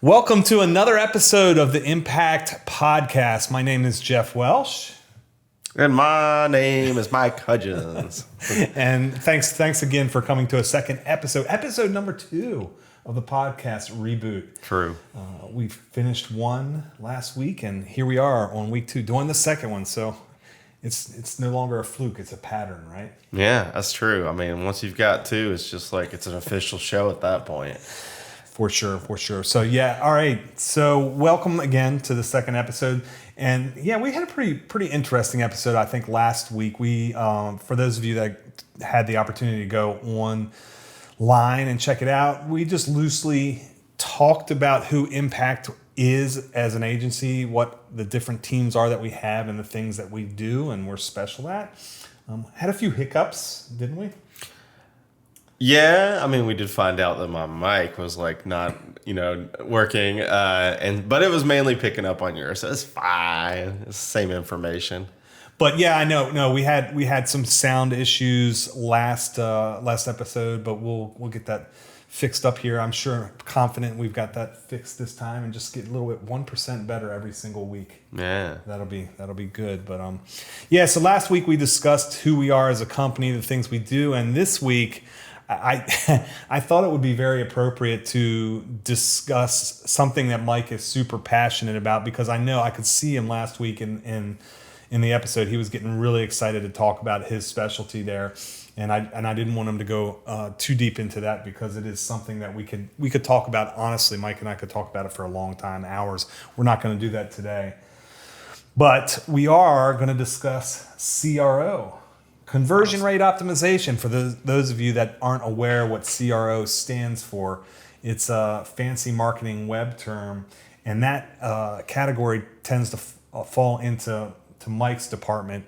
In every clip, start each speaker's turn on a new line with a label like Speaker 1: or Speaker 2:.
Speaker 1: Welcome to another episode of the Impakt Podcast. My name is Jeff Welsh.
Speaker 2: And my name is Mike Hudgens.
Speaker 1: And thanks again for coming to a second episode number 2 of the podcast reboot.
Speaker 2: True.
Speaker 1: We finished one last week, and here we are on week 2 doing the second one. So it's no longer a fluke; it's a pattern, right?
Speaker 2: Yeah, that's true. I mean, once you've got 2, it's just like it's an official show at that point.
Speaker 1: For sure. So yeah, all right. So welcome again to the second episode, and yeah, we had a pretty interesting episode. I think last week we, for those of you that had the opportunity to go online and check it out, we just loosely talked about who Impakt is as an agency, what the different teams are that we have, and the things that we do and we're special at. Had a few hiccups, didn't we?
Speaker 2: Yeah, I mean, we did find out that my mic was like not, working, but it was mainly picking up on yours. So it's fine. It's the same information.
Speaker 1: But yeah, I know. No, we had some sound issues last episode, but we'll get that fixed up here. I'm confident we've got that fixed this time, and just get a little bit 1% better every single week.
Speaker 2: Yeah,
Speaker 1: that'll be good. But yeah. So last week we discussed who we are as a company, the things we do, and this week I thought it would be very appropriate to discuss something that Mike is super passionate about, because I know I could see him last week in the episode. He was getting really excited to talk about his specialty there, and I didn't want him to go too deep into that, because it is something that we could talk about honestly. Mike and I could talk about it for a long time, hours. We're not going to do that today, but we are going to discuss CRO. Conversion rate optimization. For those of you that aren't aware what CRO stands for, it's a fancy marketing web term, and that category tends to fall into Mike's department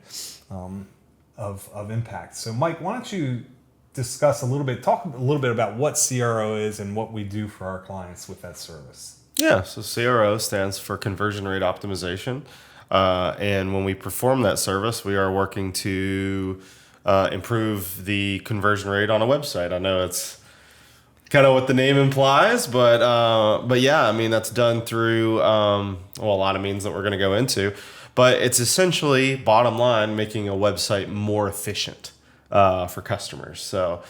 Speaker 1: of Impakt. So Mike, why don't you talk a little bit about what CRO is and what we do for our clients with that service.
Speaker 2: Yeah, so CRO stands for conversion rate optimization. And when we perform that service, we are working to improve the conversion rate on a website. I know it's kind of what the name implies, but yeah, I mean, that's done through a lot of means that we're going to go into. But it's essentially, bottom line, making a website more efficient for customers. So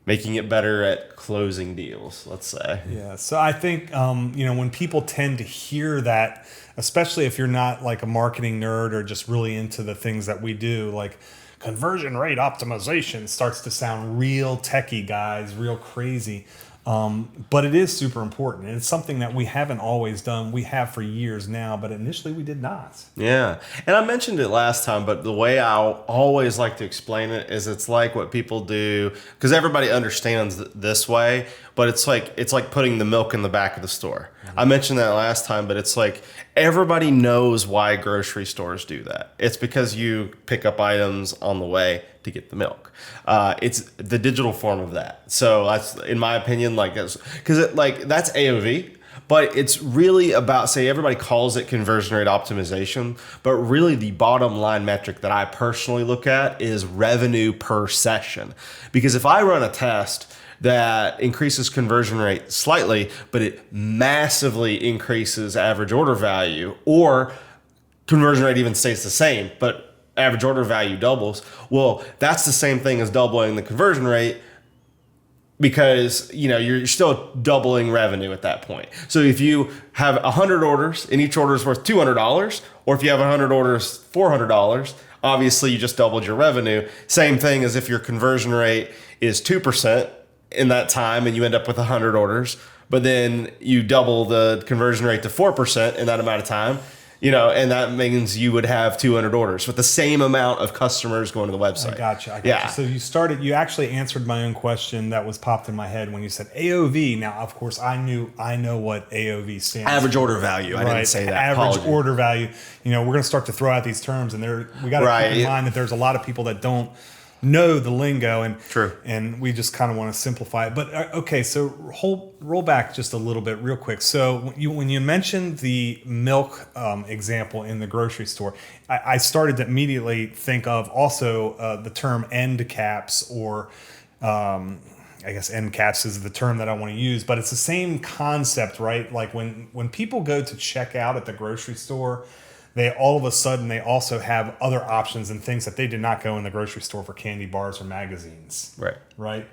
Speaker 2: making it better at closing deals, let's say.
Speaker 1: Yeah. So I think, when people tend to hear that, especially if you're not like a marketing nerd or just really into the things that we do, like conversion rate optimization starts to sound real techie, guys, real crazy. But it is super important. And it's something that we haven't always done. We have for years now, but initially we did not.
Speaker 2: Yeah. And I mentioned it last time, but the way I always like to explain it is it's like what people do, because everybody understands this way, but it's like putting the milk in the back of the store. Mm-hmm. I mentioned that last time, but it's like everybody knows why grocery stores do that. It's because you pick up items on the way to get the milk. It's the digital form of that. So that's, in my opinion, that's AOV, but it's really about, say, everybody calls it conversion rate optimization, but really the bottom line metric that I personally look at is revenue per session. Because if I run a test that increases conversion rate slightly, but it massively increases average order value, or conversion rate even stays the same, but average order value doubles, well, that's the same thing as doubling the conversion rate, because you're still doubling revenue at that point. So if you have 100 orders and each order is worth $200, or if you have 100 orders, $400, obviously you just doubled your revenue. Same thing as if your conversion rate is 2% in that time and you end up with 100 orders, but then you double the conversion rate to 4% in that amount of time. And that means you would have 200 orders with the same amount of customers going to the website.
Speaker 1: I got you. So you actually answered my own question that was popped in my head when you said AOV. Now, of course, I know what AOV stands for.
Speaker 2: Average order value. I didn't say that.
Speaker 1: Average order value. We're going to start to throw out these terms, and we got to keep in mind that there's a lot of people that don't know the lingo, and
Speaker 2: true,
Speaker 1: and we just kind of want to simplify it. But okay, so roll back just a little bit real quick. So when you mentioned the milk example in the grocery store, I started to immediately think of also the term end caps, or I guess end caps is the term that I want to use, but it's the same concept, right? Like when people go to check out at the grocery store, they all of a sudden they also have other options and things that they did not go in the grocery store for, candy bars or magazines. Right.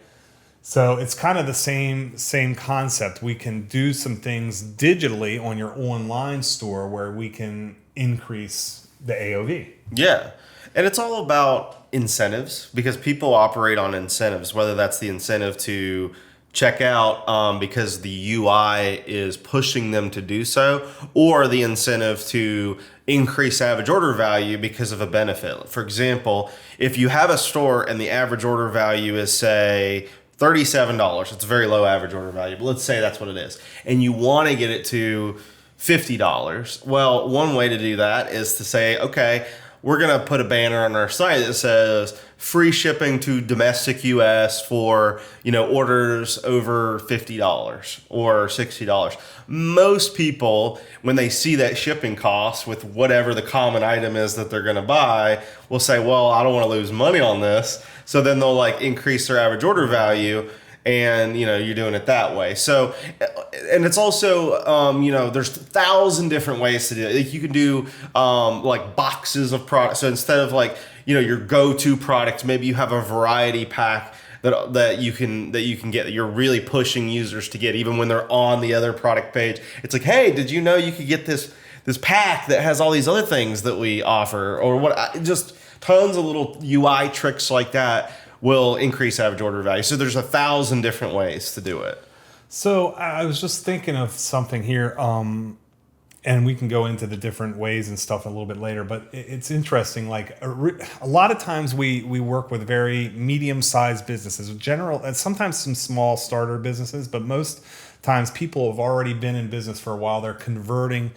Speaker 1: So it's kind of the same concept. We can do some things digitally on your online store where we can increase the AOV.
Speaker 2: Yeah. And it's all about incentives, because people operate on incentives, whether that's the incentive to check out because the UI is pushing them to do so, or the incentive to increase average order value because of a benefit. For example, if you have a store and the average order value is, say, $37, it's a very low average order value, but let's say that's what it is, and you want to get it to $50. Well, one way to do that is to say, okay, we're going to put a banner on our site that says free shipping to domestic US for, orders over $50 or $60. Most people, when they see that shipping cost with whatever the common item is that they're going to buy, will say, well, I don't want to lose money on this. So then they'll increase their average order value, and you're doing it that way. So, and it's also there's 1,000 different ways to do it. You can do boxes of products. So instead of your go-to product, maybe you have a variety pack that you can get, that you're really pushing users to get, even when they're on the other product page. It's like, hey, did you know you could get this pack that has all these other things that we offer, or what? Just tons of little UI tricks like that will increase average order value. So there's 1,000 different ways to do it.
Speaker 1: So I was just thinking of something here, and we can go into the different ways and stuff a little bit later, but it's interesting. A lot of times we work with very medium-sized businesses, and sometimes some small starter businesses, but most times people have already been in business for a while. They're converting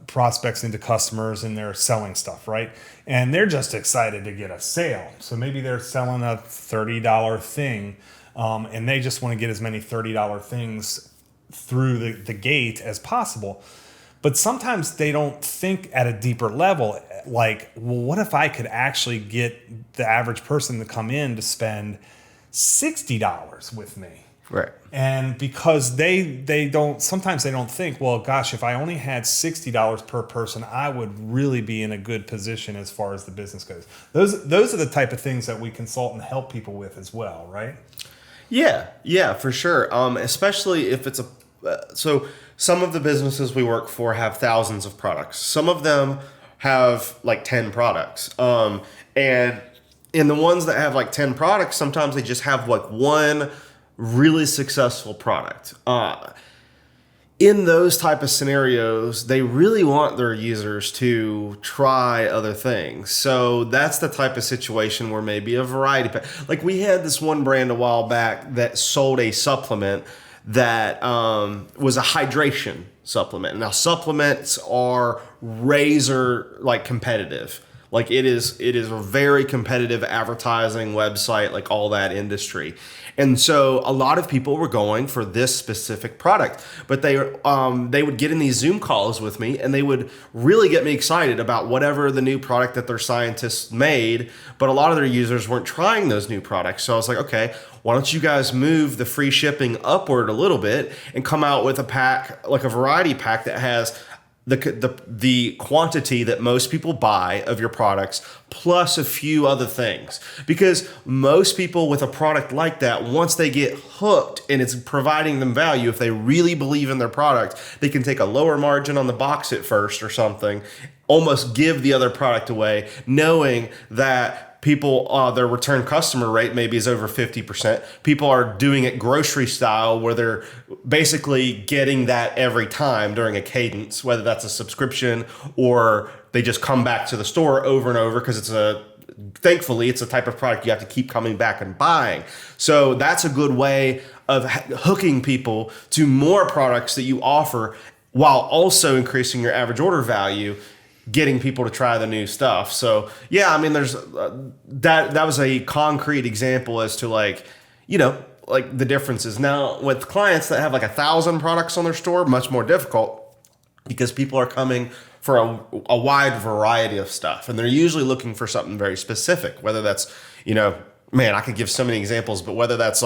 Speaker 1: prospects into customers, and they're selling stuff, right? And they're just excited to get a sale. So maybe they're selling a $30 thing, and they just want to get as many $30 things through the gate as possible. But sometimes they don't think at a deeper level, well, what if I could actually get the average person to come in to spend $60 with me?
Speaker 2: Right.
Speaker 1: And because they don't think, well, gosh, if I only had $60 per person, I would really be in a good position as far as the business goes. Those are the type of things that we consult and help people with as well, right?
Speaker 2: Yeah, for sure. Especially if it's so some of the businesses we work for have thousands of products. Some of them have 10 products. And in the ones that have 10 products, sometimes they just have one really successful product. In those type of scenarios, they really want their users to try other things. So that's the type of situation where maybe a variety pack. We had this one brand a while back that sold a supplement that was a hydration supplement. Now, supplements are razor competitive. It is a very competitive advertising website, all that industry. And so a lot of people were going for this specific product, but they would get in these Zoom calls with me, and they would really get me excited about whatever the new product that their scientists made, but a lot of their users weren't trying those new products. So I was like, okay, why don't you guys move the free shipping upward a little bit and come out with a pack, a variety pack that has the quantity that most people buy of your products, plus a few other things. Because most people with a product like that, once they get hooked and it's providing them value, if they really believe in their product, they can take a lower margin on the box at first or something, almost give the other product away, knowing that people, their return customer rate maybe is over 50%. People are doing it grocery style, where they're basically getting that every time during a cadence, whether that's a subscription or they just come back to the store over and over, because thankfully it's a type of product you have to keep coming back and buying. So that's a good way of hooking people to more products that you offer, while also increasing your average order value, getting people to try the new stuff. So yeah, there's that was a concrete example as to the differences. Now with clients that have 1,000 products on their store, much more difficult, because people are coming for a wide variety of stuff, and they're usually looking for something very specific, whether that's, man, I could give so many examples, but whether that's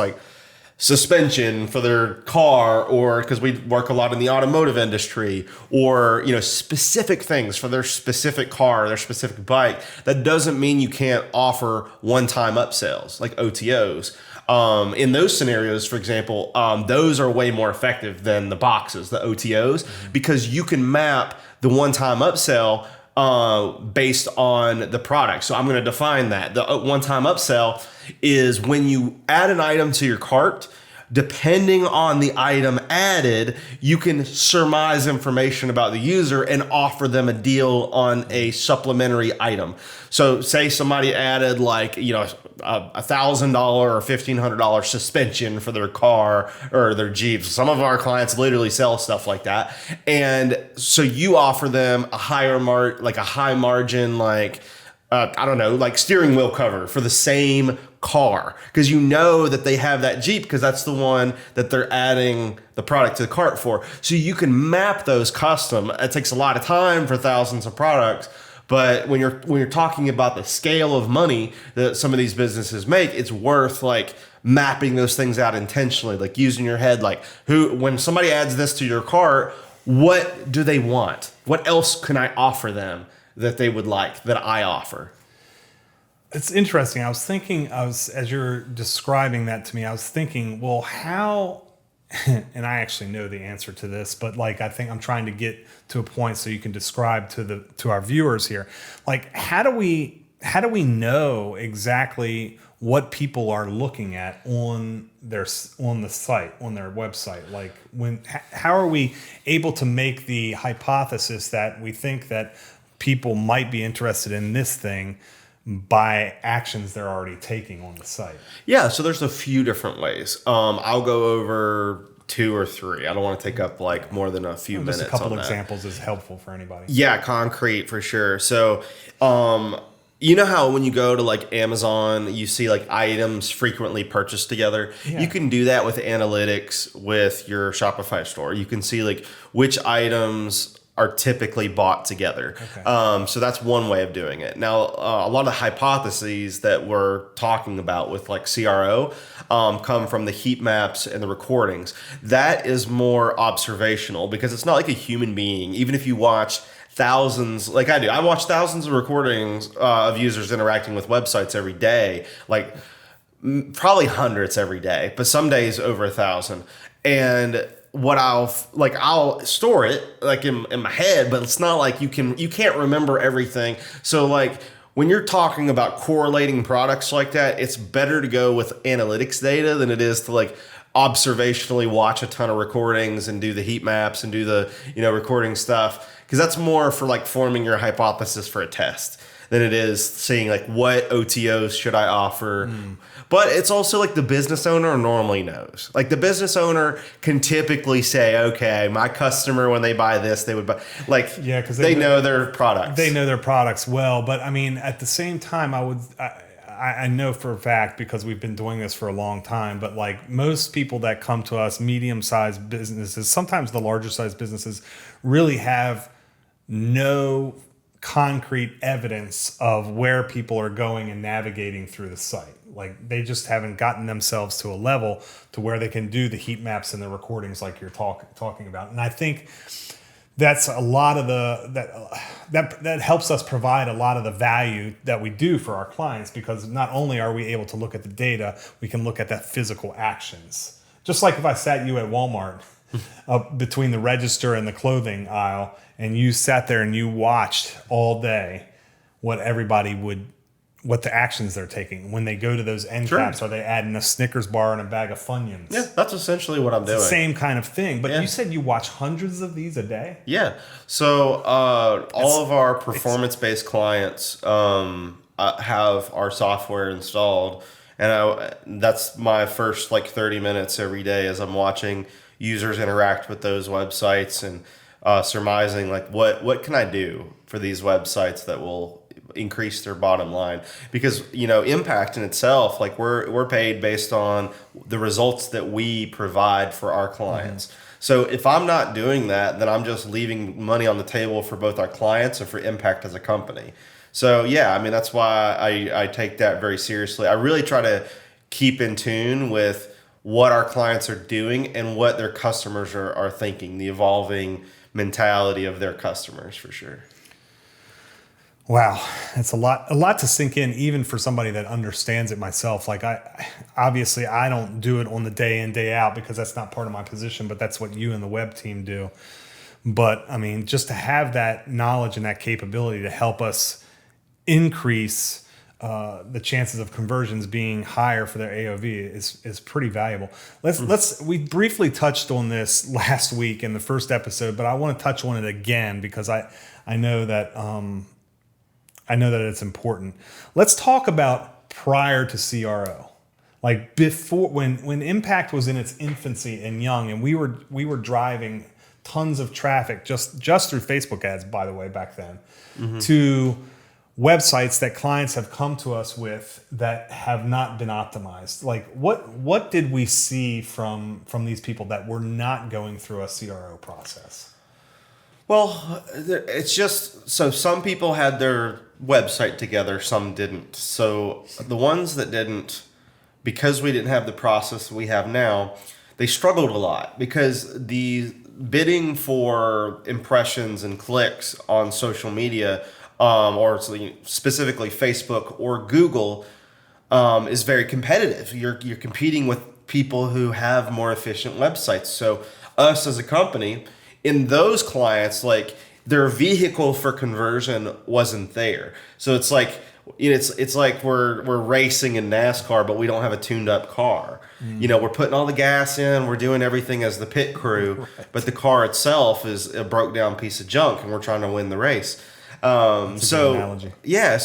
Speaker 2: suspension for their car, or because we work a lot in the automotive industry, or specific things for their specific car, their specific bike, that doesn't mean you can't offer one-time upsells like OTOs. In those scenarios, for example, those are way more effective than the boxes, the OTOs, because you can map the one-time upsell based on the product. So I'm going to define that. The one-time upsell is when you add an item to your cart. Depending on the item added, you can surmise information about the user and offer them a deal on a supplementary item. So say somebody added like, $1,000 or $1,500 suspension for their car or their Jeep. Some of our clients literally sell stuff like that. And so you offer them a high margin, like steering wheel cover for the same car, because you know that they have that Jeep because that's the one that they're adding the product to the cart for. So you can map those custom. It takes a lot of time for thousands of products, but when you're talking about the scale of money that some of these businesses make, it's worth like mapping those things out intentionally, like using your head, like when somebody adds this to your cart, what do they want? What else can I offer them that they would like that I offer?
Speaker 1: It's interesting. As you're describing that to me, I was thinking, well, how, and I actually know the answer to this, but like, I think I'm trying to get to a point so you can describe to our viewers here. Like, how do we know exactly what people are looking at on the site, on their website? Like, how are we able to make the hypothesis that we think that people might be interested in this thing by actions they're already taking on the site?
Speaker 2: Yeah, so there's a few different ways. I'll go over 2 or 3. I don't want to take up like more than a few minutes.
Speaker 1: Just a couple
Speaker 2: on
Speaker 1: examples is helpful for anybody.
Speaker 2: Yeah, concrete for sure. So, you know how when you go to like Amazon, you see like items frequently purchased together?
Speaker 1: Yeah.
Speaker 2: You can do that with analytics with your Shopify store. You can see like which items are typically bought together. Okay. So that's one way of doing it. Now, a lot of the hypotheses that we're talking about with like CRO come from the heat maps and the recordings. That is more observational because it's not like a human being. Even if you watch thousands, like I do, I watch thousands of recordings of users interacting with websites every day, like probably hundreds every day, but some days over 1,000. And what I'll store it like in my head, but it's not like you can't remember everything. So like when you're talking about correlating products like that, it's better to go with analytics data than it is to like observationally watch a ton of recordings and do the heat maps and do the recording stuff, because that's more for like forming your hypothesis for a test than it is seeing like what OTOs should I offer. But it's also like the business owner normally knows. Like the business owner can typically say, okay, my customer, when they buy this, they would buy, like, yeah, because they know their products.
Speaker 1: They know their products well. But I mean, at the same time, I know for a fact, because we've been doing this for a long time, but like most people that come to us, medium-sized businesses, sometimes the larger sized businesses, really have no concrete evidence of where people are going and navigating through the site. Like they just haven't gotten themselves to a level to where they can do the heat maps and the recordings like you're talking about. And I think that's a lot of that helps us provide a lot of the value that we do for our clients, because not only are we able to look at the data, we can look at that physical actions. Just like if I sat you at Walmart between the register and the clothing aisle, and you sat there and you watched all day what the actions they're taking. When they go to those end caps, are they adding a Snickers bar and a bag of Funyuns?
Speaker 2: Yeah, that's essentially what I'm doing.
Speaker 1: It's the same kind of thing. But you said you watch hundreds of these a day?
Speaker 2: Yeah. So all of our performance-based clients have our software installed. And that's my first like 30 minutes every day as I'm watching users interact with those websites and surmising like what can I do for these websites that will increase their bottom line. Because Impakt in itself, like we're paid based on the results that we provide for our clients. Mm-hmm. So if I'm not doing that, then I'm just leaving money on the table for both our clients and for Impakt as a company. So yeah, I mean, that's why I take that very seriously. I really try to keep in tune with what our clients are doing and what their customers are thinking, the evolving mentality of their customers for sure.
Speaker 1: Wow, it's a lot to sink in, even for somebody that understands it myself. Like obviously I don't do it on the day in, day out because that's not part of my position, but that's what you and the web team do. But I mean, just to have that knowledge and that capability to help us increase the chances of conversions being higher for their AOV is pretty valuable. We briefly touched on this last week in the first episode, but I want to touch on it again because I know that it's important. Let's talk about prior to CRO, like before when Impakt was in its infancy and young, and we were driving tons of traffic just through Facebook ads, by the way, back then, to websites that clients have come to us with that have not been optimized. Like what did we see from these people that were not going through a CRO process?
Speaker 2: Well, it's just, so some people had their website together, some didn't. So the ones that didn't, because we didn't have the process we have now, they struggled a lot because the bidding for impressions and clicks on social media, or specifically Facebook or Google, is very competitive. You're competing with people who have more efficient websites. So us as a company, in those clients, like their vehicle for conversion wasn't there. So it's like we're racing in NASCAR, but we don't have a tuned up car. We're putting all the gas in, we're doing everything as the pit crew, but the car itself is a broke down piece of junk, and we're trying to win the race. So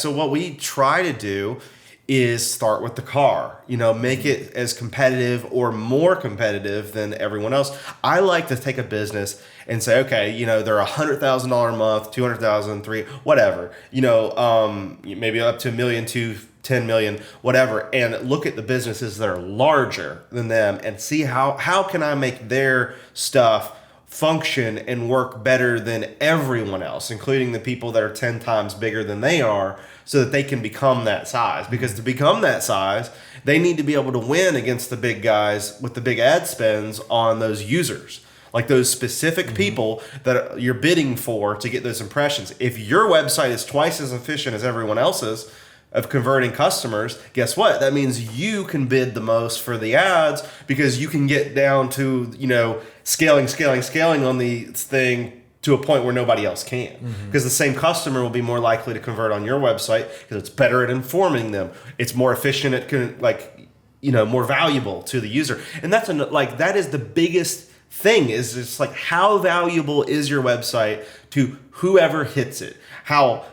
Speaker 2: what we try to do is start with the car, make it as competitive or more competitive than everyone else. I like to take a business and say, okay, they're $100,000 a month, 200,000, whatever, maybe up to $1 million to 10 million, whatever, and look at the businesses that are larger than them and see how can I make their stuff function and work better than everyone else, including the people that are 10 times bigger than they are, so that they can become that size. Because to become that size, they need to be able to win against the big guys with the big ad spends on those users, like those specific people that you're bidding for to get those impressions. If your website is twice as efficient as everyone else's of converting customers, guess what? That means you can bid the most for the ads, because you can get down to, scaling on the thing to a point where nobody else can. Because the same customer will be more likely to convert on your website because it's better at informing them. It's more efficient. It can, more valuable to the user. And that is the biggest thing, is it's like, how valuable is your website to whoever hits it? How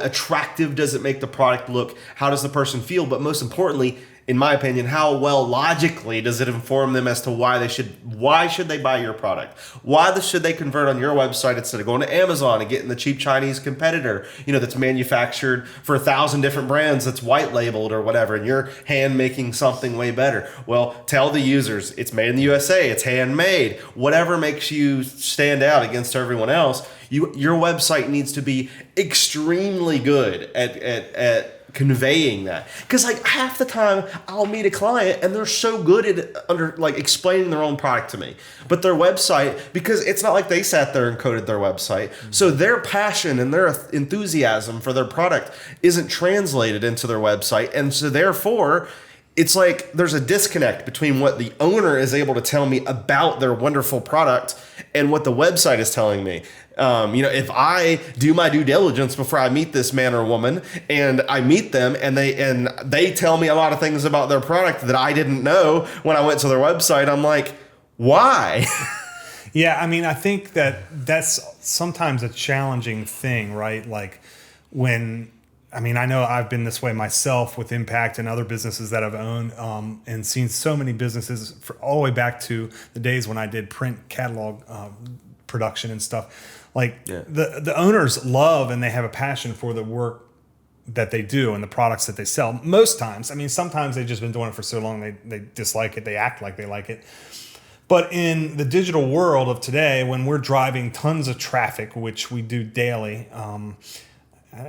Speaker 2: attractive does it make the product look? How does the person feel? But most importantly, in my opinion, how well logically does it inform them as to why should they buy your product? Why should they convert on your website instead of going to Amazon and getting the cheap Chinese competitor, that's manufactured for 1,000 different brands, that's white labeled or whatever, and you're hand making something way better? Well, tell the users it's made in the USA, it's handmade, whatever makes you stand out against everyone else. Your website needs to be extremely good at conveying that, because half the time I'll meet a client and they're so good at explaining their own product to me, but their website, because it's not like they sat there and coded their website, so their passion and their enthusiasm for their product isn't translated into their website, and so therefore it's like there's a disconnect between what the owner is able to tell me about their wonderful product and what the website is telling me. If I do my due diligence before I meet this man or woman, and I meet them and they tell me a lot of things about their product that I didn't know when I went to their website, I'm like, why?
Speaker 1: Yeah, I mean, I think that's sometimes a challenging thing, right? Like I know I've been this way myself with Impakt and other businesses that I've owned, and seen so many businesses all the way back to the days when I did print catalog production and stuff. The owners love and they have a passion for the work that they do and the products that they sell. Most times, sometimes they've just been doing it for so long they dislike it, they act like they like it. But in the digital world of today, when we're driving tons of traffic, which we do daily,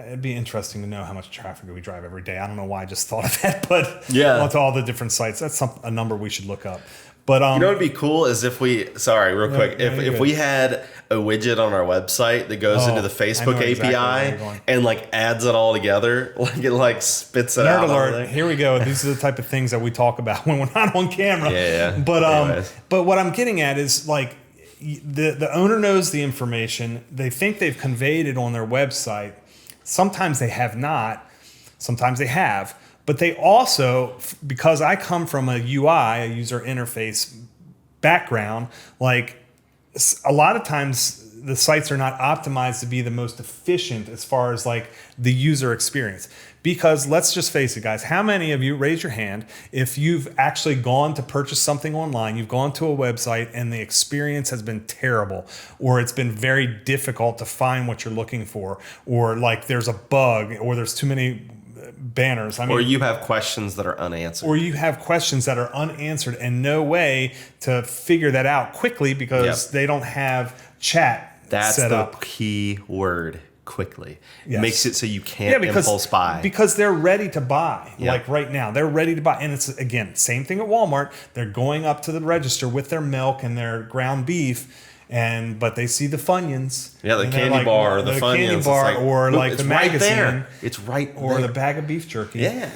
Speaker 1: It'd be interesting to know how much traffic we drive every day. I don't know why I just thought of that, but
Speaker 2: Yeah.
Speaker 1: onto all the different sites. That's a number we should look up. But
Speaker 2: You know what would be cool is if we, sorry, real quick,
Speaker 1: you're
Speaker 2: if
Speaker 1: good.
Speaker 2: we had a widget on our website that goes into the
Speaker 1: I
Speaker 2: Facebook
Speaker 1: know exactly where
Speaker 2: API
Speaker 1: you're going.
Speaker 2: and like adds it all together, like it like spits it
Speaker 1: Nerd
Speaker 2: out.
Speaker 1: alert! Here we go. These are the type of things that we talk about when we're not on camera.
Speaker 2: Yeah.
Speaker 1: But
Speaker 2: Anyways.
Speaker 1: but what I'm getting at is like the owner knows the information. They think they've conveyed it on their website. Sometimes they have not. Sometimes they have. But they also, because I come from a UI, a user interface background, like a lot of times the sites are not optimized to be the most efficient as far as like the user experience. Because let's just face it, guys, how many of you, raise your hand, if you've actually gone to purchase something online, you've gone to a website and the experience has been terrible, or it's been very difficult to find what you're looking for, or like there's a bug, or there's too many banners. I mean,
Speaker 2: Or you have questions that are unanswered.
Speaker 1: or you have questions that are unanswered and no way to figure that out quickly because
Speaker 2: Yep.
Speaker 1: they don't have chat
Speaker 2: That's
Speaker 1: set
Speaker 2: the
Speaker 1: up.
Speaker 2: key word, quickly.
Speaker 1: Yes.
Speaker 2: Makes it so you can't impulse buy.
Speaker 1: Because they're ready to buy.
Speaker 2: Yep.
Speaker 1: Like right now, they're ready to buy. And it's, again, same thing at Walmart. They're going up to the register with their milk and their ground beef. But they see the Funyuns.
Speaker 2: Yeah, the
Speaker 1: and they're
Speaker 2: candy
Speaker 1: like,
Speaker 2: bar, or the Funyuns.
Speaker 1: candy
Speaker 2: It's
Speaker 1: bar,
Speaker 2: like,
Speaker 1: or
Speaker 2: look,
Speaker 1: like
Speaker 2: it's
Speaker 1: the
Speaker 2: right
Speaker 1: magazine,
Speaker 2: there. It's right
Speaker 1: or
Speaker 2: there.
Speaker 1: the bag of beef jerky.
Speaker 2: Yeah.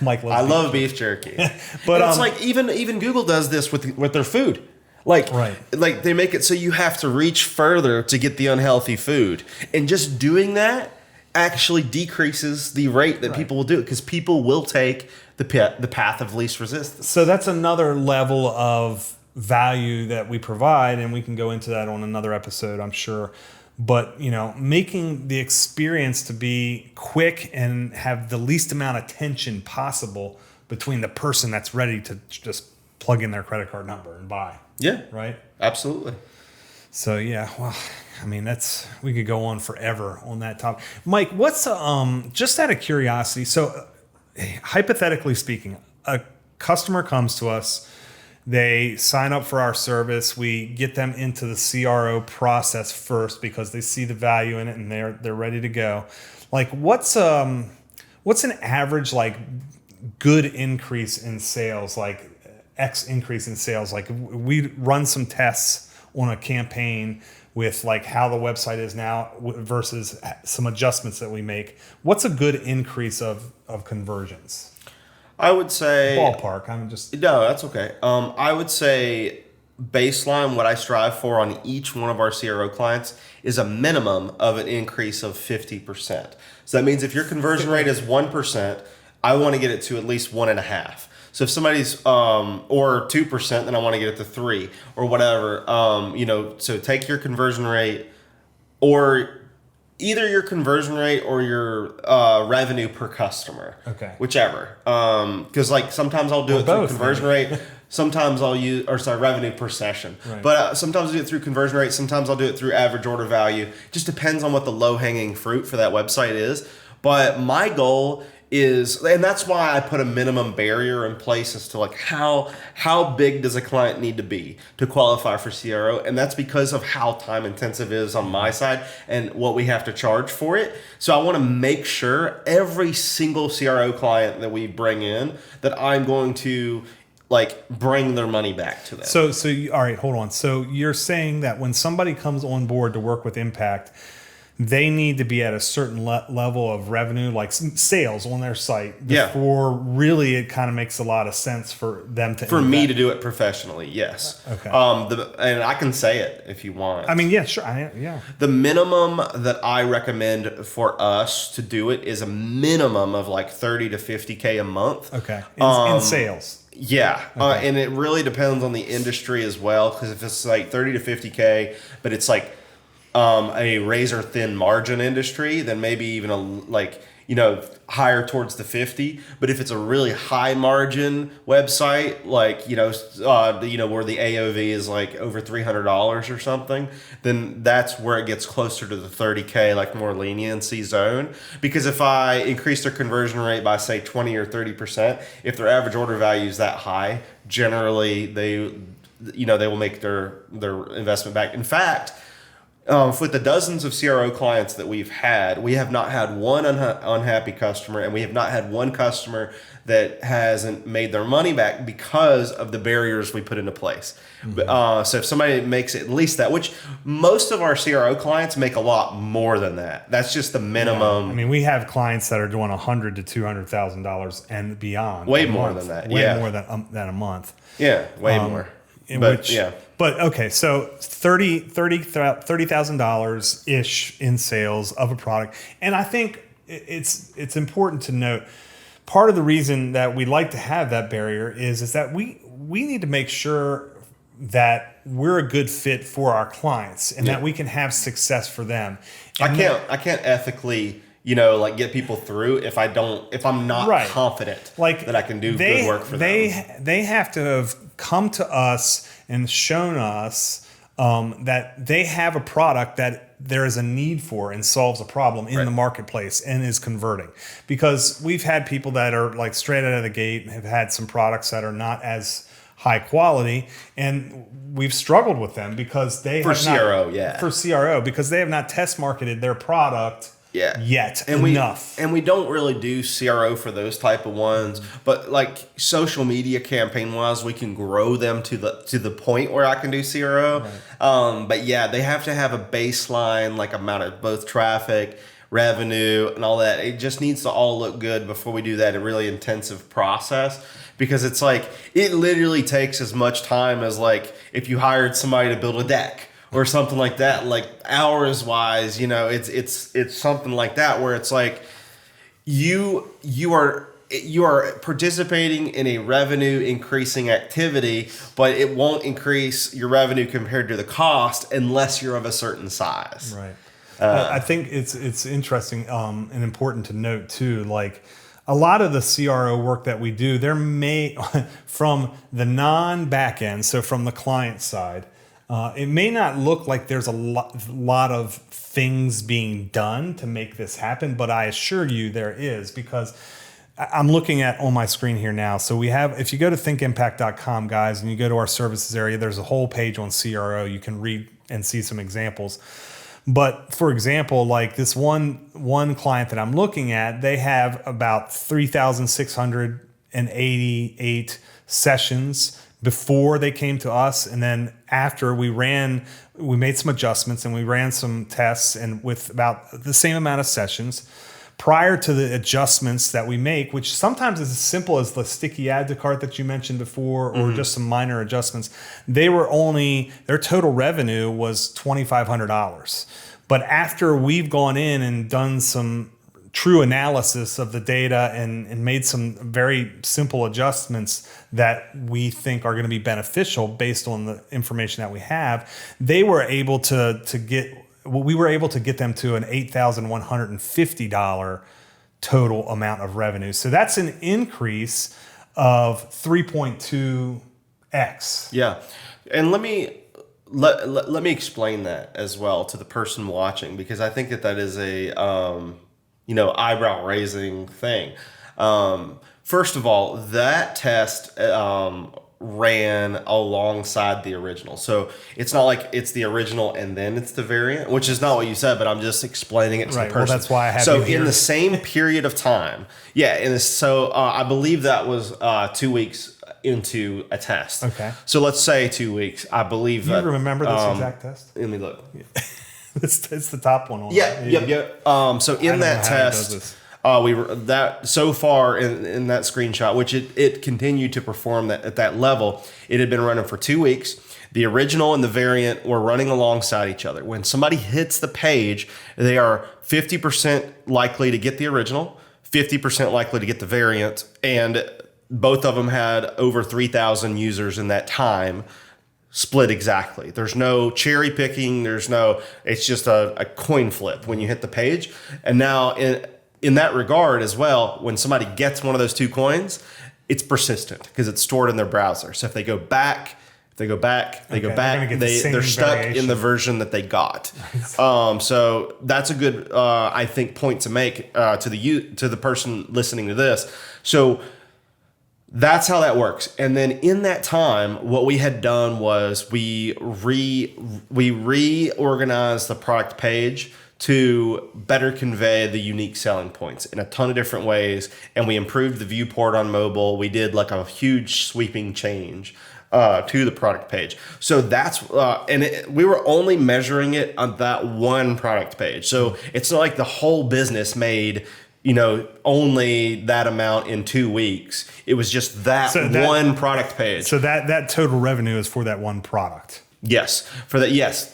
Speaker 1: Mike loves
Speaker 2: I
Speaker 1: beef
Speaker 2: love beef jerky.
Speaker 1: But,
Speaker 2: And it's
Speaker 1: um,
Speaker 2: like even Google does this with their food. Like,
Speaker 1: Right.
Speaker 2: like they make it so you have to reach further to get the unhealthy food. And just doing that actually decreases the rate that people will do it, because people will take the path of least resistance.
Speaker 1: So that's another level of value that we provide, and we can go into that on another episode, I'm sure. But, you know, making the experience to be quick and have the least amount of tension possible between the person that's ready to just plug in their credit card number and buy.
Speaker 2: Yeah,
Speaker 1: Right?
Speaker 2: absolutely.
Speaker 1: So yeah, well, I mean, we could go on forever on that topic. Mike, what's just out of curiosity? So, hypothetically speaking, a customer comes to us, they sign up for our service, we get them into the CRO process first because they see the value in it and they're ready to go. Like, what's an average like good increase in sales, like X increase in sales? Like, we run some tests on a campaign with like how the website is now versus some adjustments that we make. What's a good increase of conversions?
Speaker 2: I would say
Speaker 1: Ballpark. I'm just
Speaker 2: No, that's okay. I would say baseline, what I strive for on each one of our CRO clients is a minimum of an increase of 50%. So that means if your conversion rate is 1%, I want to get it to at least 1.5. So if somebody's or 2%, then I want to get it to 3 or whatever. So take your conversion rate, or either your conversion rate or your revenue per customer.
Speaker 1: Okay.
Speaker 2: Whichever. Because like sometimes I'll do it through
Speaker 1: both,
Speaker 2: conversion rate. Sometimes I'll use, revenue per session.
Speaker 1: Right.
Speaker 2: But sometimes I'll do it through conversion rate. Sometimes I'll do it through average order value. Just depends on what the low hanging fruit for that website is. But my goal is, and that's why I put a minimum barrier in place as to like how big does a client need to be to qualify for CRO, and that's because of how time intensive it is on my side and what we have to charge for it. So I want to make sure every single CRO client that we bring in, that I'm going to like bring their money back to them.
Speaker 1: So all right, hold on. So you're saying that when somebody comes on board to work with Impakt, they need to be at a certain level of revenue, like sales on their site, before really it kind of makes a lot of sense for them to
Speaker 2: me to do it professionally. Yes.
Speaker 1: Okay.
Speaker 2: And I can say it if you want.
Speaker 1: I mean, yeah, sure. Yeah.
Speaker 2: The minimum that I recommend for us to do it is a minimum of like 30 to 50K a month.
Speaker 1: Okay. In sales.
Speaker 2: Yeah. And it really depends on the industry as well. Because if it's like 30 to 50K, but it's like a razor thin margin industry, then maybe even higher towards the 50. But if it's a really high margin website, like where the AOV is like over $300 or something, then that's where it gets closer to the 30K, like more leniency zone. Because if I increase their conversion rate by say 20 or 30%, if their average order value is that high, generally they will make their investment back. In fact, with the dozens of CRO clients that we've had, we have not had one unhappy customer, and we have not had one customer that hasn't made their money back because of the barriers we put into place. So if somebody makes at least that, which most of our CRO clients make a lot more than that. That's just the minimum.
Speaker 1: Yeah. I mean, we have clients that are doing $100,000 to $200,000 and beyond.
Speaker 2: Way more than that.
Speaker 1: Way more than a month.
Speaker 2: Yeah, way more.
Speaker 1: But okay, so $30,000 ish in sales of a product, and I think it's important to note. Part of the reason that we like to have that barrier is that we need to make sure that we're a good fit for our clients and that we can have success for them. And
Speaker 2: I can't ethically, like get people through if I'm not confident that I can do good work for them.
Speaker 1: They have to have come to us and shown us that they have a product that there is a need for and solves a problem in the marketplace and is converting. Because we've had people that are like straight out of the gate and have had some products that are not as high quality, and we've struggled with them because they
Speaker 2: for CRO
Speaker 1: because they have not test marketed their product yet enough.
Speaker 2: And we don't really do CRO for those type of ones, but like social media campaign wise, we can grow them to the point where I can do CRO. But yeah, they have to have a baseline like amount of both traffic, revenue, and all that. It just needs to all look good before we do that, a really intensive process, because it's like it literally takes as much time as like if you hired somebody to build a deck or something like that, like hours wise, it's something like that where it's like you are participating in a revenue increasing activity, but it won't increase your revenue compared to the cost unless you're of a certain size.
Speaker 1: Right. I think it's interesting and important to note too, like a lot of the CRO work that we do, there may from the non-back end, so from the client side, it may not look like there's a lot of things being done to make this happen, but I assure you there is, because I'm looking at on my screen here now. So we have, if you go to thinkimpact.com, guys, and you go to our services area, there's a whole page on CRO. You can read and see some examples. But for example, like this one client that I'm looking at, they have about 3,688 sessions before they came to us, and then after we made some adjustments and we ran some tests, and with about the same amount of sessions prior to the adjustments that we make, which sometimes is as simple as the sticky add to cart that you mentioned before, or just some minor adjustments. Their total revenue was $2,500. But after we've gone in and done some true analysis of the data and made some very simple adjustments that we think are going to be beneficial based on the information that we have, we were able to get them to an $8,150 total amount of revenue. So that's an increase of 3.2x.
Speaker 2: Yeah. And let me explain that as well to the person watching, because I think that is a eyebrow raising thing. First of all, that test ran alongside the original. So it's not like it's the original and then it's the variant, which is not what you said, but I'm just explaining it to the person.
Speaker 1: Well, that's why I have
Speaker 2: you
Speaker 1: here.
Speaker 2: In the same period of time. Yeah. I believe that was 2 weeks into a test.
Speaker 1: Okay.
Speaker 2: So let's say 2 weeks. I believe
Speaker 1: that. You remember this exact test?
Speaker 2: Let me look.
Speaker 1: It's the top one.
Speaker 2: Yep. So in that test, we were that so far in that screenshot, which it continued to perform at that level. It had been running for 2 weeks. The original and the variant were running alongside each other. When somebody hits the page, they are 50% likely to get the original, 50% likely to get the variant, and both of them had over 3,000 users in that time. Split exactly. There's no cherry picking. It's just a coin flip when you hit the page. And now in that regard as well, when somebody gets one of those two coins, it's persistent because it's stored in their browser. So if they go back, they're stuck in the version that they got. So that's a good, I think, point to make to the person listening to this. So That's how that works. And then in that time, what we had done was we reorganized the product page to better convey the unique selling points in a ton of different ways. And we improved the viewport on mobile. We did like a huge sweeping change to the product page. So that's, we were only measuring it on that one product page. So it's not like the whole business made, only that amount in 2 weeks. It was just that one product page.
Speaker 1: So that total revenue is for that one product.
Speaker 2: Yes,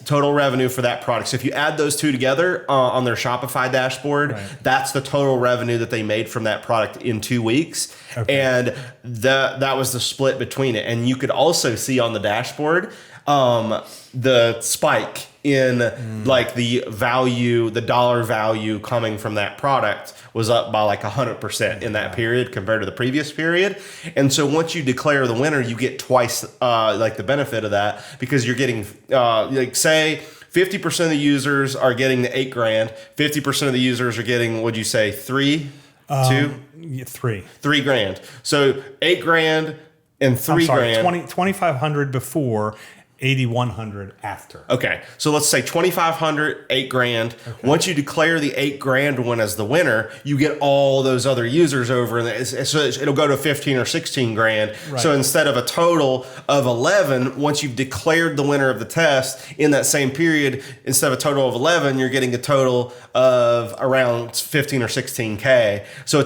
Speaker 2: total revenue for that product. So if you add those two together on their Shopify dashboard, right, that's the total revenue that they made from that product in 2 weeks. Okay. And that was the split between it. And you could also see on the dashboard the spike in like the dollar value coming from that product was up by like 100% in that period compared to the previous period. And so once you declare the winner, you get twice like the benefit of that, because you're getting like say 50% of the users are getting the $8,000, 50% of the users are getting, what'd you say, $3,000? $3,000. So $8,000 and $3,000.
Speaker 1: 2,500 before, 8,100 after.
Speaker 2: Okay, so let's say 2,500, $8,000. Okay. Once you declare the $8,000 one as the winner, you get all those other users over, and so it'll go to 15 or 16,000. Right. So instead of a total of 11, once you've declared the winner of the test in that same period, instead of a total of 11, you're getting a total of around 15 or 16K. So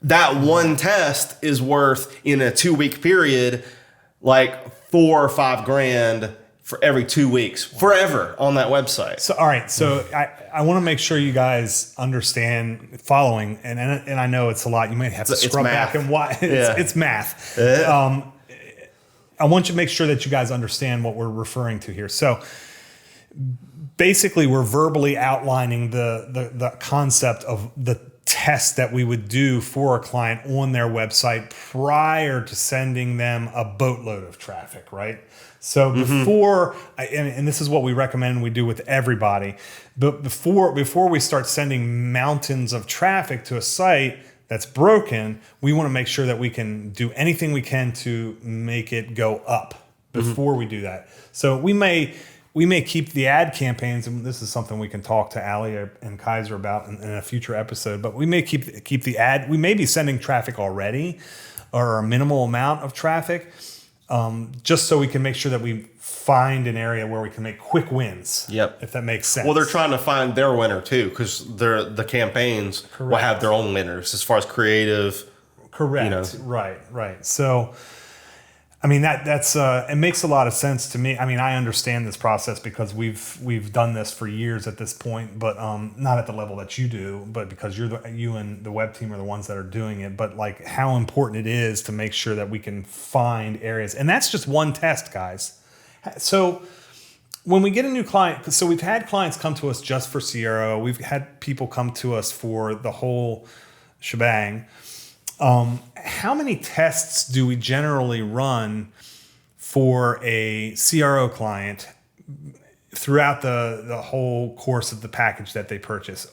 Speaker 2: that one test is worth in a 2-week period like $4,000 or $5,000 for every 2 weeks, forever on that website.
Speaker 1: So, all right. So I want to make sure you guys understand following, and I know it's a lot. You might have to scrub back and watch. It's math. I want you to make sure that you guys understand what we're referring to here. So basically, we're verbally outlining the concept of the test that we would do for a client on their website prior to sending them a boatload of traffic, right? So before, and this is what we recommend we do with everybody, but before we start sending mountains of traffic to a site that's broken, we want to make sure that we can do anything we can to make it go up before we do that. So we may keep the ad campaigns, and this is something we can talk to Ali and Kaiser about in a future episode, but we may keep the ad. We may be sending traffic already, or a minimal amount of traffic, just so we can make sure that we find an area where we can make quick wins.
Speaker 2: Yep.
Speaker 1: If that makes sense.
Speaker 2: Well, they're trying to find their winner too, because the campaigns will have their own winners as far as creative.
Speaker 1: Correct. Right. So, I mean, that's it makes a lot of sense to me. I mean, I understand this process because we've done this for years at this point, but not at the level that you do, but because you and the web team are the ones that are doing it. But like how important it is to make sure that we can find areas, and that's just one test, guys. So when we get a new client, so we've had clients come to us just for CRO. We've had people come to us for the whole shebang. How many tests do we generally run for a CRO client throughout the whole course of the package that they purchase?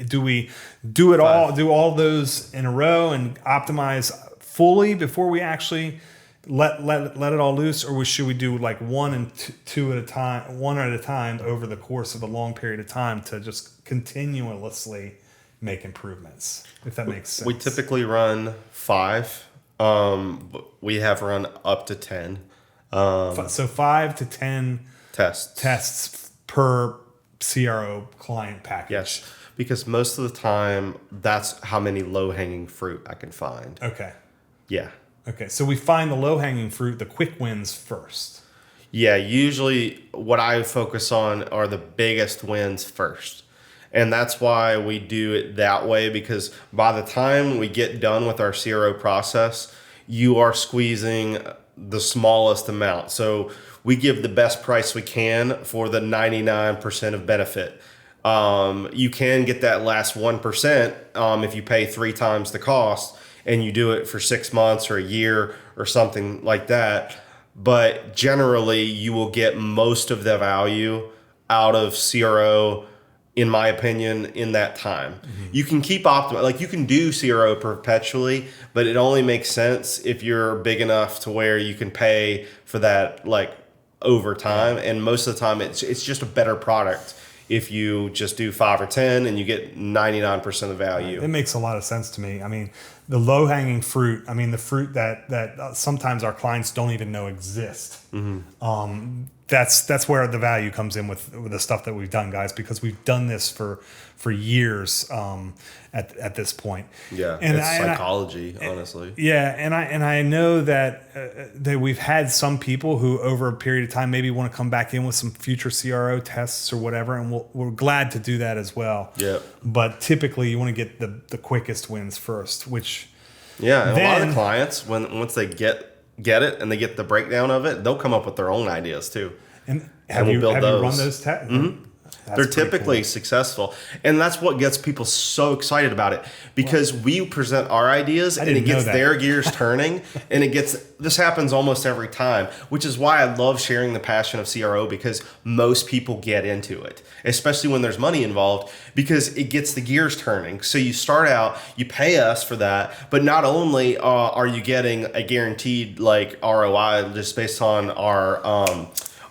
Speaker 1: Do we do it all, do all those in a row and optimize fully before we actually let it all loose, or should we do like one at a time over the course of a long period of time to just continuously make improvements, if that makes sense?
Speaker 2: We typically run 5. We have run up to 10.
Speaker 1: So 5 to 10 tests per CRO client package.
Speaker 2: Yes, because most of the time that's how many low-hanging fruit I can find.
Speaker 1: Okay.
Speaker 2: Yeah.
Speaker 1: Okay, so we find the low-hanging fruit, the quick wins first.
Speaker 2: Yeah, usually what I focus on are the biggest wins first. And that's why we do it that way, because by the time we get done with our CRO process, you are squeezing the smallest amount. So we give the best price we can for the 99% of benefit. You can get that last 1% if you pay 3 times the cost and you do it for 6 months or a year or something like that. But generally, you will get most of the value out of CRO in my opinion, in that time. You can keep like you can do CRO perpetually, but it only makes sense if you're big enough to where you can pay for that like over time. And most of the time it's just a better product if you just do 5 or 10 and you get 99% of value.
Speaker 1: It makes a lot of sense to me. I mean, the low hanging fruit, I mean, the fruit that sometimes our clients don't even know exist. That's where the value comes in with the stuff that we've done, guys, because we've done this for years at this point.
Speaker 2: Yeah,
Speaker 1: and
Speaker 2: it's psychology, honestly.
Speaker 1: Yeah, and I know that we've had some people who over a period of time maybe want to come back in with some future CRO tests or whatever, and we're glad to do that as well.
Speaker 2: Yeah.
Speaker 1: But typically you want to get the quickest wins first, which
Speaker 2: and a lot of clients once they get it and they get the breakdown of it, they'll come up with their own ideas too.
Speaker 1: And have you run those tests?
Speaker 2: They're typically successful. And that's what gets people so excited about it, because we present our ideas and it gets their gears turning, and this happens almost every time, which is why I love sharing the passion of CRO, because most people get into it, especially when there's money involved, because it gets the gears turning. So you start out, you pay us for that, but not only are you getting a guaranteed like ROI just based on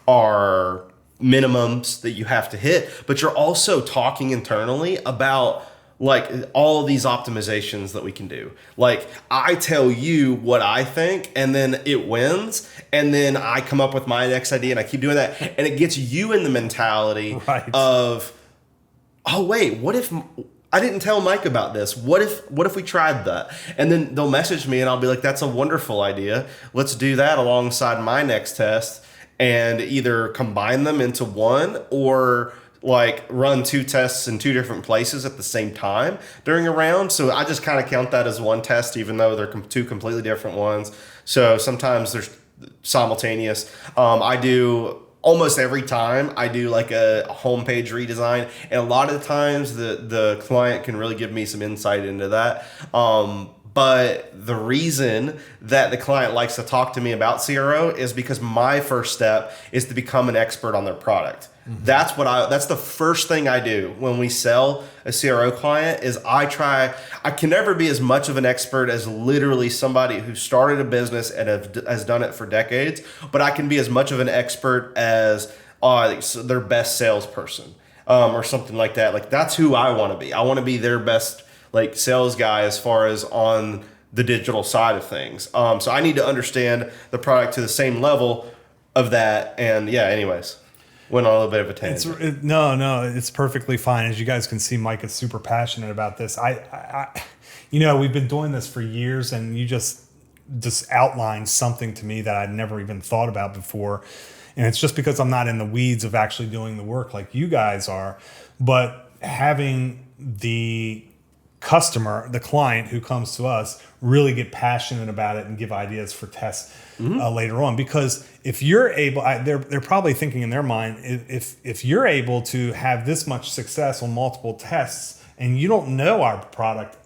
Speaker 2: our minimums that you have to hit, but you're also talking internally about like all of these optimizations that we can do. Like I tell you what I think, and then it wins, and then I come up with my next idea, and I keep doing that, and it gets you in the mentality of, oh wait, what if I didn't tell Mike about this? What if we tried that? And then they'll message me and I'll be like, that's a wonderful idea. Let's do that alongside my next test, and either combine them into one or like run 2 tests in 2 different places at the same time during a round. So I just kind of count that as one test, even though they're 2 completely different ones. So sometimes there's simultaneous. I do almost every time I do like a homepage redesign, and a lot of the times the client can really give me some insight into that. But the reason that the client likes to talk to me about CRO is because my first step is to become an expert on their product. That's the first thing I do when we sell a CRO client is I can never be as much of an expert as literally somebody who started a business and has done it for decades, but I can be as much of an expert as their best salesperson or something like that. Like that's who I want to be. I want to be their best like sales guy as far as on the digital side of things. So I need to understand the product to the same level of that. And yeah, anyways, went on a little bit of a tangent.
Speaker 1: No, it's perfectly fine. As you guys can see, Mike is super passionate about this. We've been doing this for years, and you just outlined something to me that I'd never even thought about before. And it's just because I'm not in the weeds of actually doing the work like you guys are, but having the customer, the client who comes to us, really get passionate about it and give ideas for tests later on. Because if you're able, they're probably thinking in their mind, if you're able to have this much success on multiple tests and you don't know our product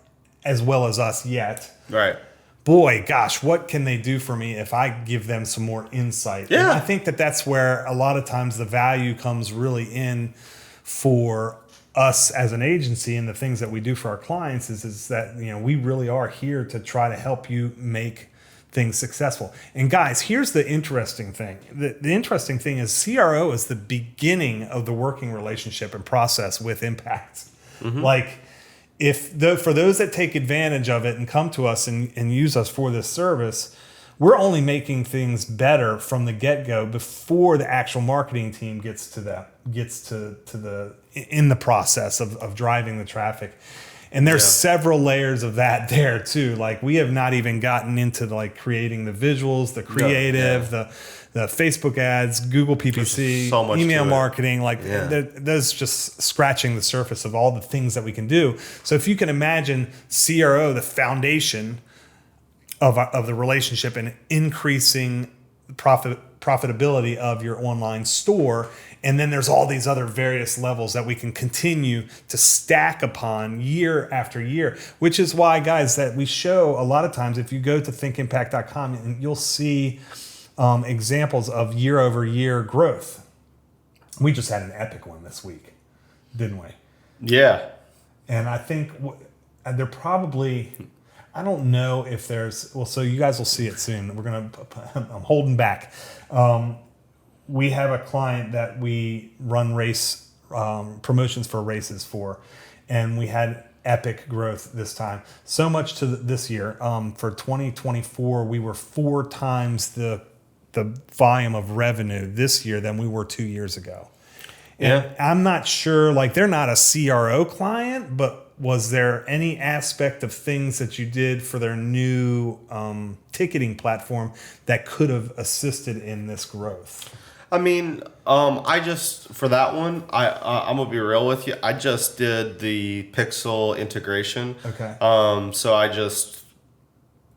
Speaker 1: as well as us yet,
Speaker 2: right?
Speaker 1: Boy, gosh, what can they do for me if I give them some more insight?
Speaker 2: Yeah.
Speaker 1: And I think that's where a lot of times the value comes really in for us as an agency, and the things that we do for our clients is that, we really are here to try to help you make things successful. And guys, here's the interesting thing. The interesting thing is CRO is the beginning of the working relationship and process with Impakt. Like for those that take advantage of it and come to us and use us for this service, we're only making things better from the get-go before the actual marketing team gets to the in the process of driving the traffic. And there's several layers of that there too. Like we have not even gotten into like creating the visuals, the creative, the Facebook ads, Google PPC,
Speaker 2: so
Speaker 1: email marketing. Like there's just scratching the surface of all the things that we can do. So if you can imagine CRO, the foundation of the relationship and increasing profitability of your online store. And then there's all these other various levels that we can continue to stack upon year after year, which is why, guys, that we show a lot of times, if you go to thinkimpact.com, and you'll see examples of year over year growth. We just had an epic one this week, didn't we?
Speaker 2: Yeah.
Speaker 1: And I think they're probably, I don't know if there's, well, so you guys will see it soon. I'm holding back. We have a client that we run race promotions for races for, and we had epic growth this time. So much to this year. For 2024, we were 4 times the volume of revenue this year than we were 2 years ago. And
Speaker 2: Yeah.
Speaker 1: I'm not sure, like they're not a CRO client, but was there any aspect of things that you did for their new ticketing platform that could have assisted in this growth?
Speaker 2: I mean, for that one, I'm gonna be real with you. I just did the Pixel integration.
Speaker 1: Okay.
Speaker 2: So I just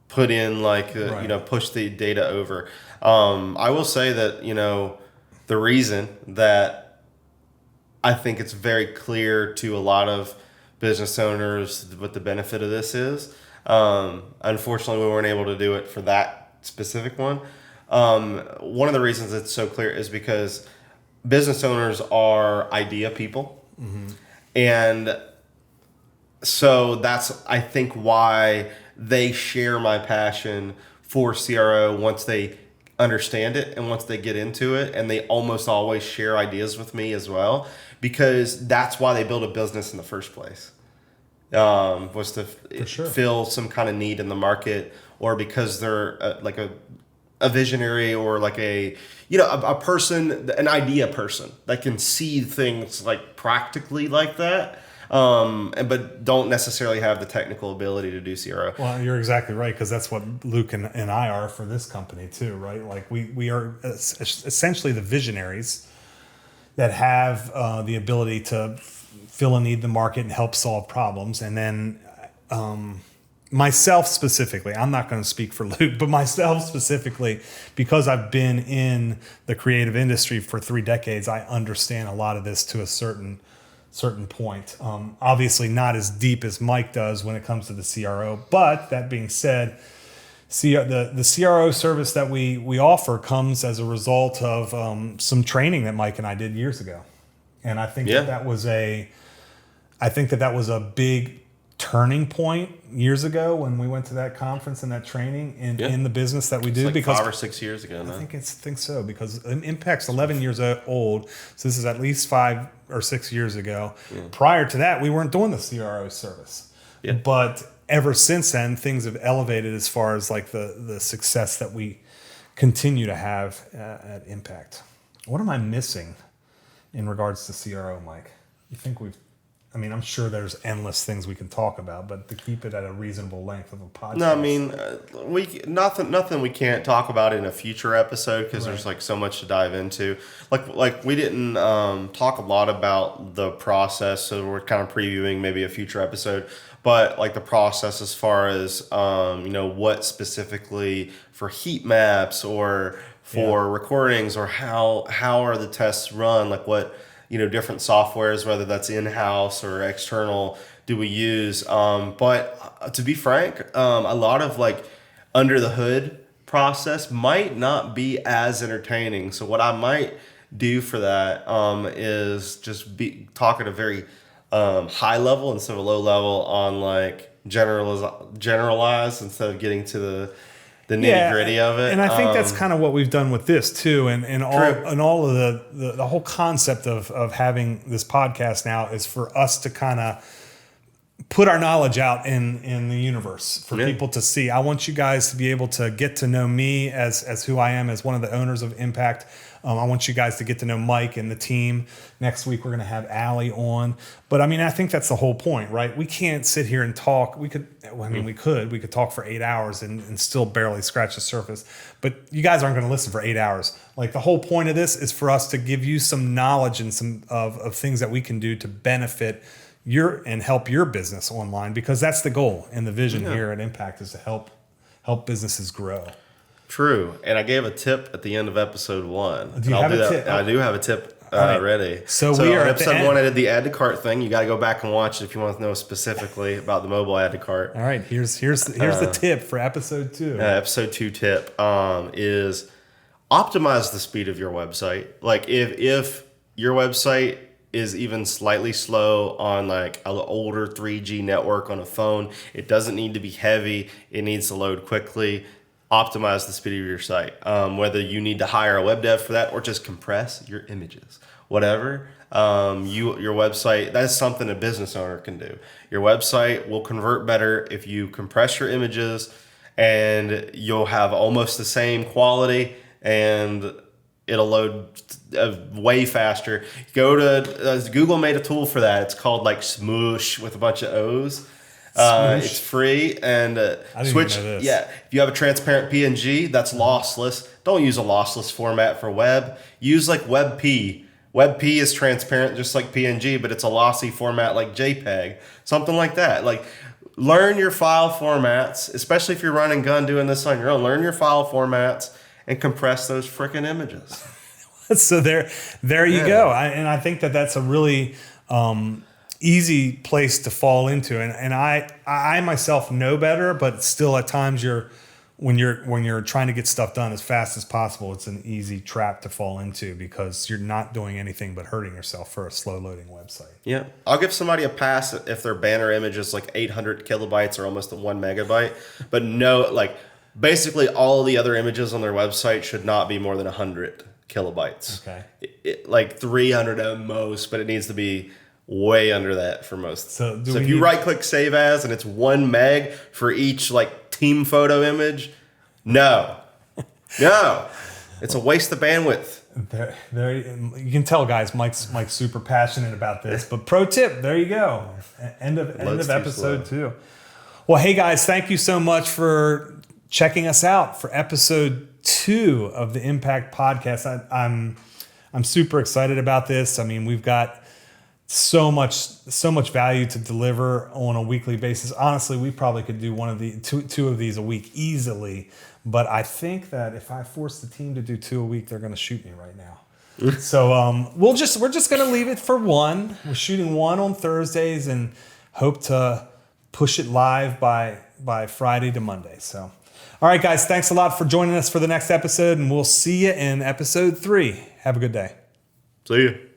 Speaker 2: put in
Speaker 1: Right.
Speaker 2: push the data over. I will say that, the reason that I think it's very clear to a lot of business owners what the benefit of this is. Unfortunately, we weren't able to do it for that specific one. One of the reasons it's so clear is because business owners are idea people. And so that's, I think, why they share my passion for CRO once they understand it and once they get into it. And they almost always share ideas with me as well, because that's why they build a business in the first place. Was to
Speaker 1: sure.
Speaker 2: fill some kind of need in the market, or because they're like a visionary, or like a person, an idea person that can see things like practically like that, but don't necessarily have the technical ability to do CRO.
Speaker 1: Well, you're exactly right, because that's what Luke and I are for this company too, right? Like we are essentially the visionaries that have the ability to fill a need in the market and help solve problems. And then myself specifically, I'm not going to speak for Luke, but myself specifically, because I've been in the creative industry for 3 decades, I understand a lot of this to a certain point. Obviously not as deep as Mike does when it comes to the CRO. But that being said, the CRO service that we offer comes as a result of some training that Mike and I did years ago. And I think that was a big turning point years ago when we went to that conference and that training in the business that we do.
Speaker 2: Like
Speaker 1: because
Speaker 2: 5 or 6 years ago now.
Speaker 1: I think so, because Impact's 11 years old, so this is at least 5 or 6 years ago. Yeah. Prior to that, we weren't doing the CRO service. Yeah. But ever since then, things have elevated as far as like the success that we continue to have at Impakt. What am I missing in regards to CRO, Mike? You think I'm sure there's endless things we can talk about, but to keep it at a reasonable length of a podcast.
Speaker 2: No, I mean, nothing we can't talk about in a future episode, because there's like so much to dive into. Like we didn't talk a lot about the process, so we're kind of previewing maybe a future episode. But like the process as far as what specifically for heat maps or for recordings, or how are the tests run, like what different softwares, whether that's in-house or external, do we use. But to be frank, a lot of like under the hood process might not be as entertaining. So what I might do for that is just talk at a very high level instead of a low level on like generalize instead of getting to the nitty gritty of it.
Speaker 1: And I think that's kind of what we've done with this too. And all of the whole concept of having this podcast now is for us to kind of put our knowledge out in the universe for people to see. I want you guys to be able to get to know me as who I am, as one of the owners of Impakt. I want you guys to get to know Mike and the team. Next week, we're going to have Allie on. But I think that's the whole point, right? We can't sit here and talk. We could talk for 8 hours and still barely scratch the surface. But you guys aren't going to listen for 8 hours. Like the whole point of this is for us to give you some knowledge and some of things that we can do to benefit and help your business online, because that's the goal and the vision here at Impakt is to help businesses grow.
Speaker 2: True. And I gave a tip at the end of episode 1.
Speaker 1: Do you have a tip?
Speaker 2: I do have a tip ready.
Speaker 1: So we are
Speaker 2: at
Speaker 1: episode
Speaker 2: episode 1, I did the add to cart thing. You got to go back and watch it if you want to know specifically about the mobile add to cart.
Speaker 1: All right. Here's the tip for episode 2.
Speaker 2: Episode 2 tip is optimize the speed of your website. Like if your website is even slightly slow on like an older 3G network on a phone, it doesn't need to be heavy. It needs to load quickly. Optimize the speed of your site. Whether you need to hire a web dev for that or just compress your images, whatever. Your website, that's something a business owner can do. Your website will convert better if you compress your images, and you'll have almost the same quality, and it'll load way faster. Go to Google made a tool for that. It's called like Smoosh with a bunch of O's. It's free, and switch. Yeah, if you have a transparent PNG, that's lossless. Don't use a lossless format for web. Use like WebP. WebP is transparent just like PNG, but it's a lossy format like JPEG, something like that. Like, learn your file formats, especially if you're running gun doing this on your own. Learn your file formats and compress those freaking images.
Speaker 1: So there you go. And I think that's a really easy place to fall into. And I myself know better, but still at times when you're trying to get stuff done as fast as possible, it's an easy trap to fall into because you're not doing anything but hurting yourself for a slow loading website.
Speaker 2: Yeah. I'll give somebody a pass if their banner image is like 800 kilobytes or almost 1 megabyte. But no, like basically all the other images on their website should not be more than 100 kilobytes.
Speaker 1: Okay.
Speaker 2: Like 300 at most, but it needs to be way under that for most.
Speaker 1: So
Speaker 2: if you right click save as and it's 1 meg for each like team photo image, no, it's a waste of bandwidth.
Speaker 1: There, you can tell, guys. Mike's super passionate about this. But pro tip, there you go. End of episode 2. Well, hey guys, thank you so much for checking us out for episode 2 of the Impakt Podcast. I'm super excited about this. I mean, we've got so much value to deliver on a weekly basis. Honestly, we probably could do two of these a week easily. But I think that if I force the team to do 2 a week, they're going to shoot me right now. So we're just going to leave it for 1. We're shooting 1 on Thursdays and hope to push it live by Friday to Monday. So, all right, guys, thanks a lot for joining us for the next episode, and we'll see you in episode 3. Have a good day.
Speaker 2: See you.